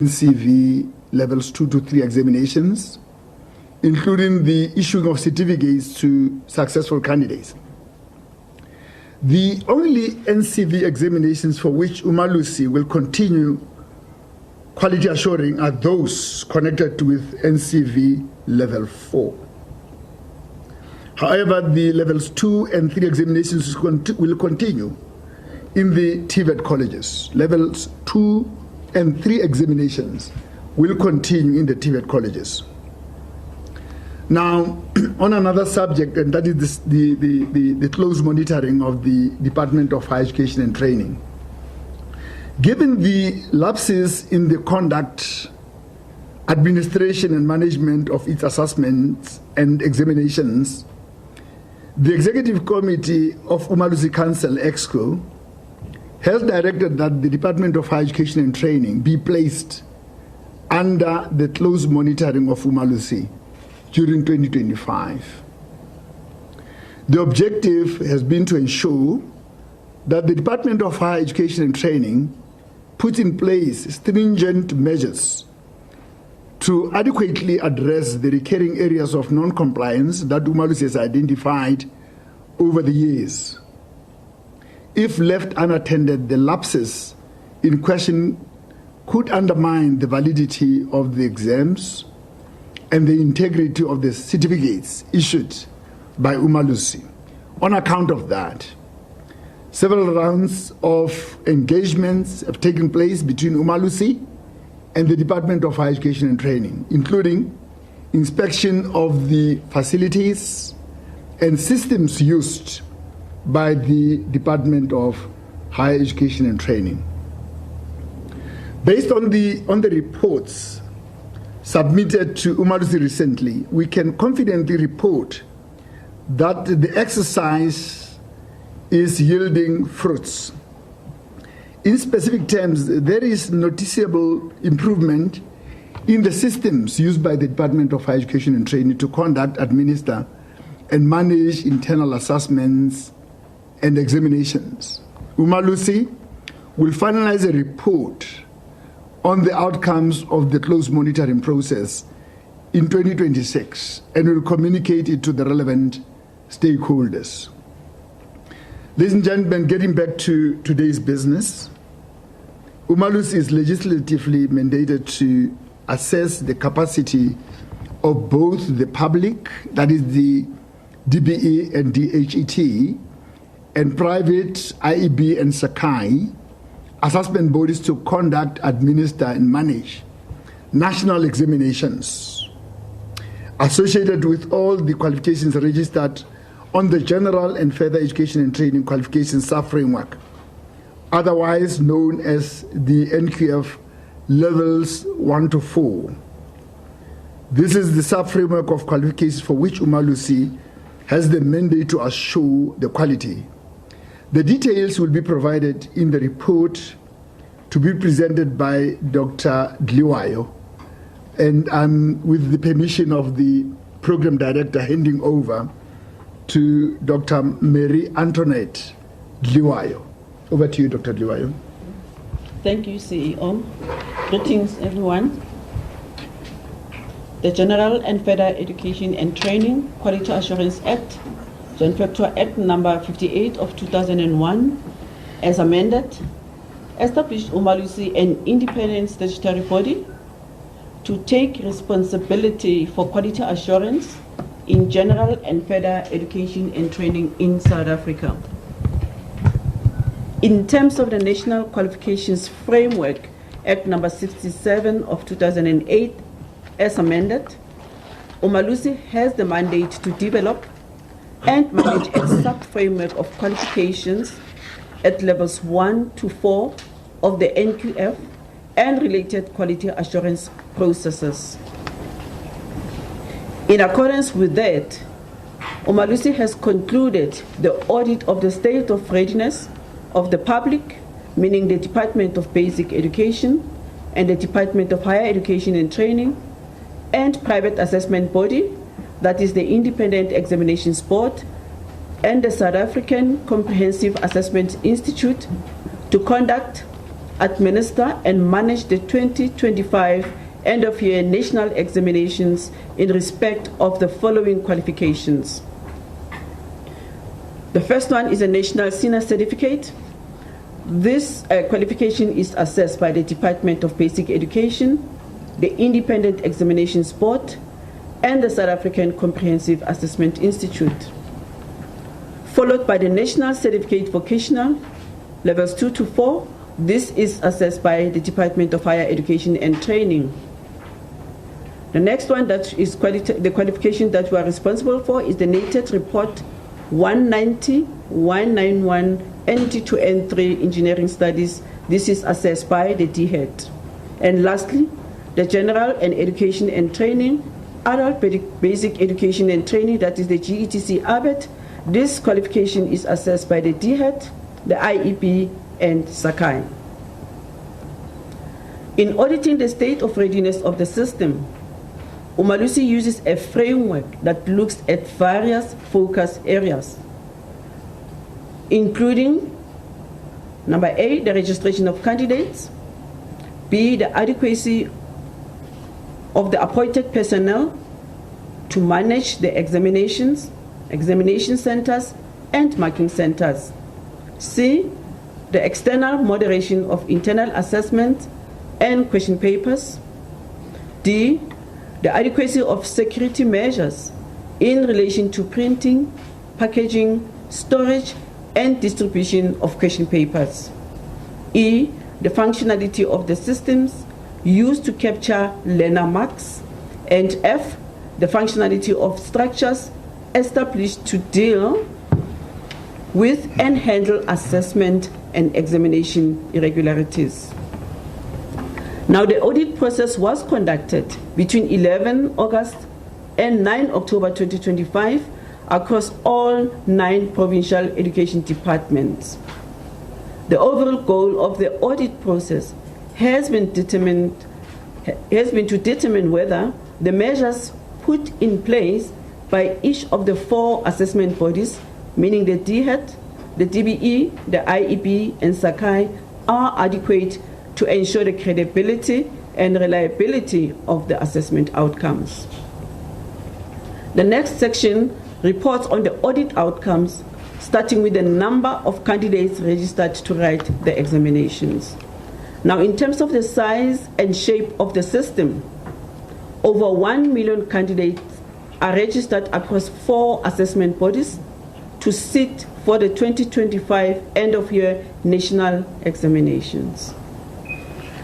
CV levels 2 to 3 examinations, including the issuing of certificates to successful candidates. The only NCV examinations for which Umalusi will continue quality assuring are those connected with NCV level 4. However, the levels 2 and 3 examinations will continue in the TVET colleges. Levels 2 and 3 examinations will continue in the TVET colleges. Now, on another subject, and that is the close monitoring of the Department of Higher Education and Training. Given the lapses in the conduct, administration, and management of its assessments and examinations, the Executive Committee of Umalusi Council, EXCO, has directed that the Department of Higher Education and Training be placed under the close monitoring of Umalusi during 2025. The objective has been to ensure that the Department of Higher Education and Training puts in place stringent measures to adequately address the recurring areas of non-compliance that Umalusi has identified over the years. If left unattended, the lapses in question could undermine the validity of the exams and the integrity of the certificates issued by Umalusi. On account of that, several rounds of engagements have taken place between Umalusi and the Department of Higher Education and Training, including inspection of the facilities and systems used by the Department of Higher Education and Training. Based on the reports submitted to Umalusi recently, we can confidently report that the exercise is yielding fruits. In specific terms, there is noticeable improvement in the systems used by the Department of Higher Education and Training to conduct, administer, and manage internal assessments and examinations. Umalusi will finalize a report on the outcomes of the close monitoring process in 2026 and will communicate it to the relevant stakeholders. Ladies and gentlemen, getting back to today's business, Umalusi is legislatively mandated to assess the capacity of both the public, that is the DBE and DHET, and private IEB and Sakai assessment bodies to conduct, administer, and manage national examinations associated with all the qualifications registered on the General and Further Education and Training Qualifications Sub-Framework, otherwise known as the NQF Levels 1 to 4. This is the sub-framework of qualifications for which Umalusi has the mandate to assure the quality. The details will be provided in the report to be presented by Dr. Dliwayo, and I'm, with the permission of the program director, handing over to Dr. Mary Antoinette Dliwayo. Over to you, Dr. Dliwayo. Thank you, CEO. Greetings, everyone. The General and Further Education and Training Quality Assurance Act, Joint Factor Act number 58 of 2001, as amended, established Umalusi an independent statutory body to take responsibility for quality assurance in general and further education and training in South Africa. In terms of the National Qualifications Framework Act number 67 of 2008, as amended, Umalusi has the mandate to develop and manage a sub-framework of qualifications at levels 1 to 4 of the NQF and related quality assurance processes. In accordance with that, Umalusi has concluded the audit of the state of readiness of the public, meaning the Department of Basic Education and the Department of Higher Education and Training, and private assessment body, that is the Independent Examinations Board, and the South African Comprehensive Assessment Institute, to conduct, administer and manage the 2025 end-of-year national examinations in respect of the following qualifications. The first one is a National Senior Certificate. This qualification is assessed by the Department of Basic Education, the Independent Examinations Board, and the South African Comprehensive Assessment Institute. Followed by the National Certificate Vocational, levels 2 to 4. This is assessed by the Department of Higher Education and Training. The next one that is the qualification that we are responsible for is the NATED Report 190, 191, NT2 N3 Engineering Studies. This is assessed by the DHET. And lastly, the General and Education and Training, Adult Basic Education and Training, that is the GETC ABET. This qualification is assessed by the DHET, the IEP, and Sakai. In auditing the state of readiness of the system, Umalusi uses a framework that looks at various focus areas, including number A, the registration of candidates, B, the adequacy of the appointed personnel to manage the examinations, examination centers, and marking centers, C, the external moderation of internal assessment and question papers, D, the adequacy of security measures in relation to printing, packaging, storage, and distribution of question papers, E, the functionality of the systems used to capture learner marks, and F, the functionality of structures established to deal with and handle assessment and examination irregularities. Now, the audit process was conducted between 11 August and 9 October 2025 across all 9 provincial education departments. The overall goal of the audit process has been to determine whether the measures put in place by each of the 4 assessment bodies, meaning the DHET, the DBE, the IEP, and Sakai, are adequate to ensure the credibility and reliability of the assessment outcomes. The next section reports on the audit outcomes, starting with the number of candidates registered to write the examinations. Now, in terms of the size and shape of the system, over 1 million candidates are registered across 4 assessment bodies to sit for the 2025 end-of-year national examinations.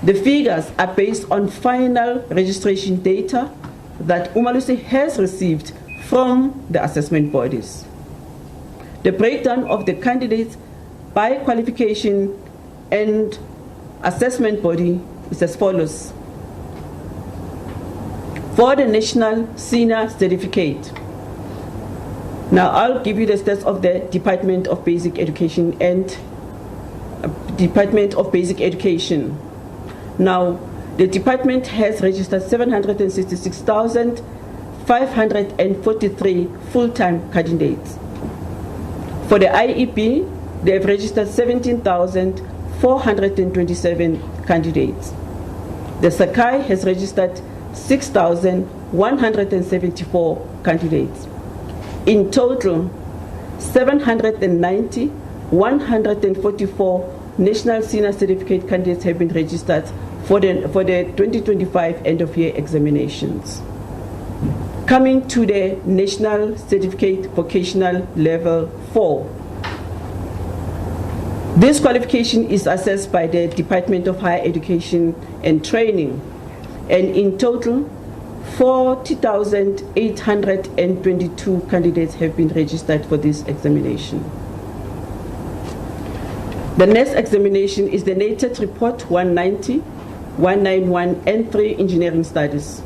The figures are based on final registration data that Umalusi has received from the assessment bodies. The breakdown of the candidates by qualification and assessment body is as follows. For the National Senior Certificate, now I'll give you the stats of the Department of Basic Education and Department of Basic Education. Now, the department has registered 766,543 full-time candidates. For the IEP, they have registered 17,427 candidates. The Sakai has registered 6,174 candidates. In total, 144 National Senior Certificate candidates have been registered for the 2025 end-of-year examinations. Coming to the National Certificate Vocational Level 4. This qualification is assessed by the Department of Higher Education and Training, and in total, 40,822 candidates have been registered for this examination. The next examination is the NATED Report 190, 191, and 3 Engineering Studies.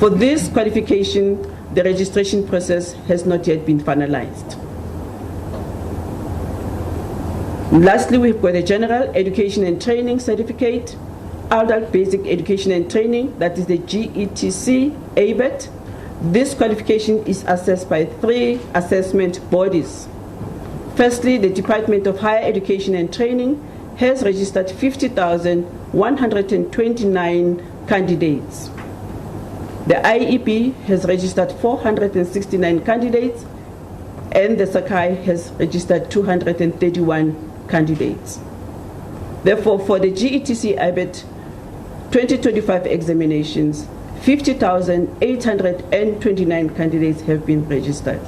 For this qualification, the registration process has not yet been finalized. Lastly, we've got the General Education and Training Certificate, Adult Basic Education and Training, that is the GETC ABET. This qualification is assessed by 3 assessment bodies. Firstly, the Department of Higher Education and Training has registered 50,129 candidates. The IEP has registered 469 candidates, and the Sakai has registered 231 candidates. Therefore, for the GETC IBET 2025 examinations, 50,829 candidates have been registered.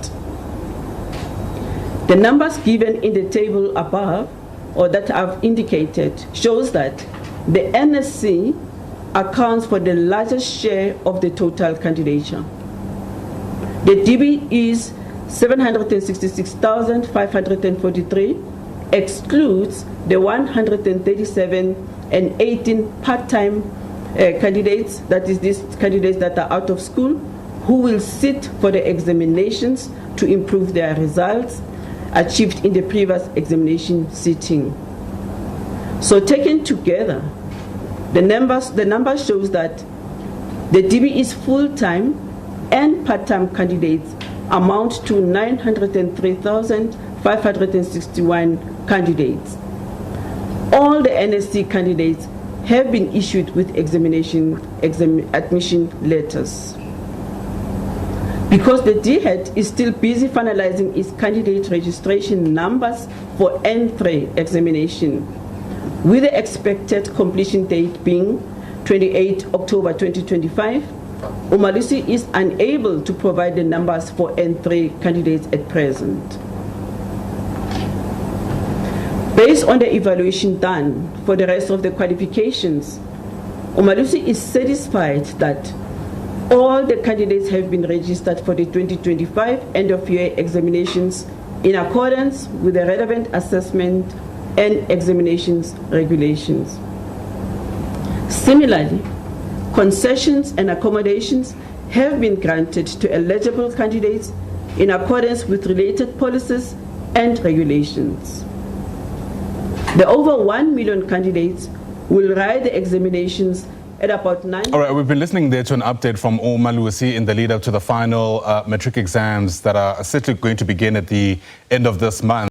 The numbers given in the table above, or that I've indicated, shows that the NSC accounts for the largest share of the total candidature. The DB is 766,543, excludes the 137 and 18 part-time candidates, that is these candidates that are out of school, who will sit for the examinations to improve their results achieved in the previous examination sitting. So taken together, the numbers shows that the DB is full-time and part-time candidates amount to 903,561 candidates. All the NSC candidates have been issued with admission letters. Because the DHET is still busy finalizing its candidate registration numbers for N3 examination, with the expected completion date being 28 October 2025, Umalusi is unable to provide the numbers for N3 candidates at present. Based on the evaluation done for the rest of the qualifications, Umalusi is satisfied that all the candidates have been registered for the 2025 end-of-year examinations in accordance with the relevant assessment and examinations regulations. Similarly, concessions and accommodations have been granted to eligible candidates in accordance with related policies and regulations. The over 1 million candidates will write the examinations at about 9. All right, we've been listening there to an update from Umalusi in the lead up to the final matric exams that are certainly going to begin at the end of this month.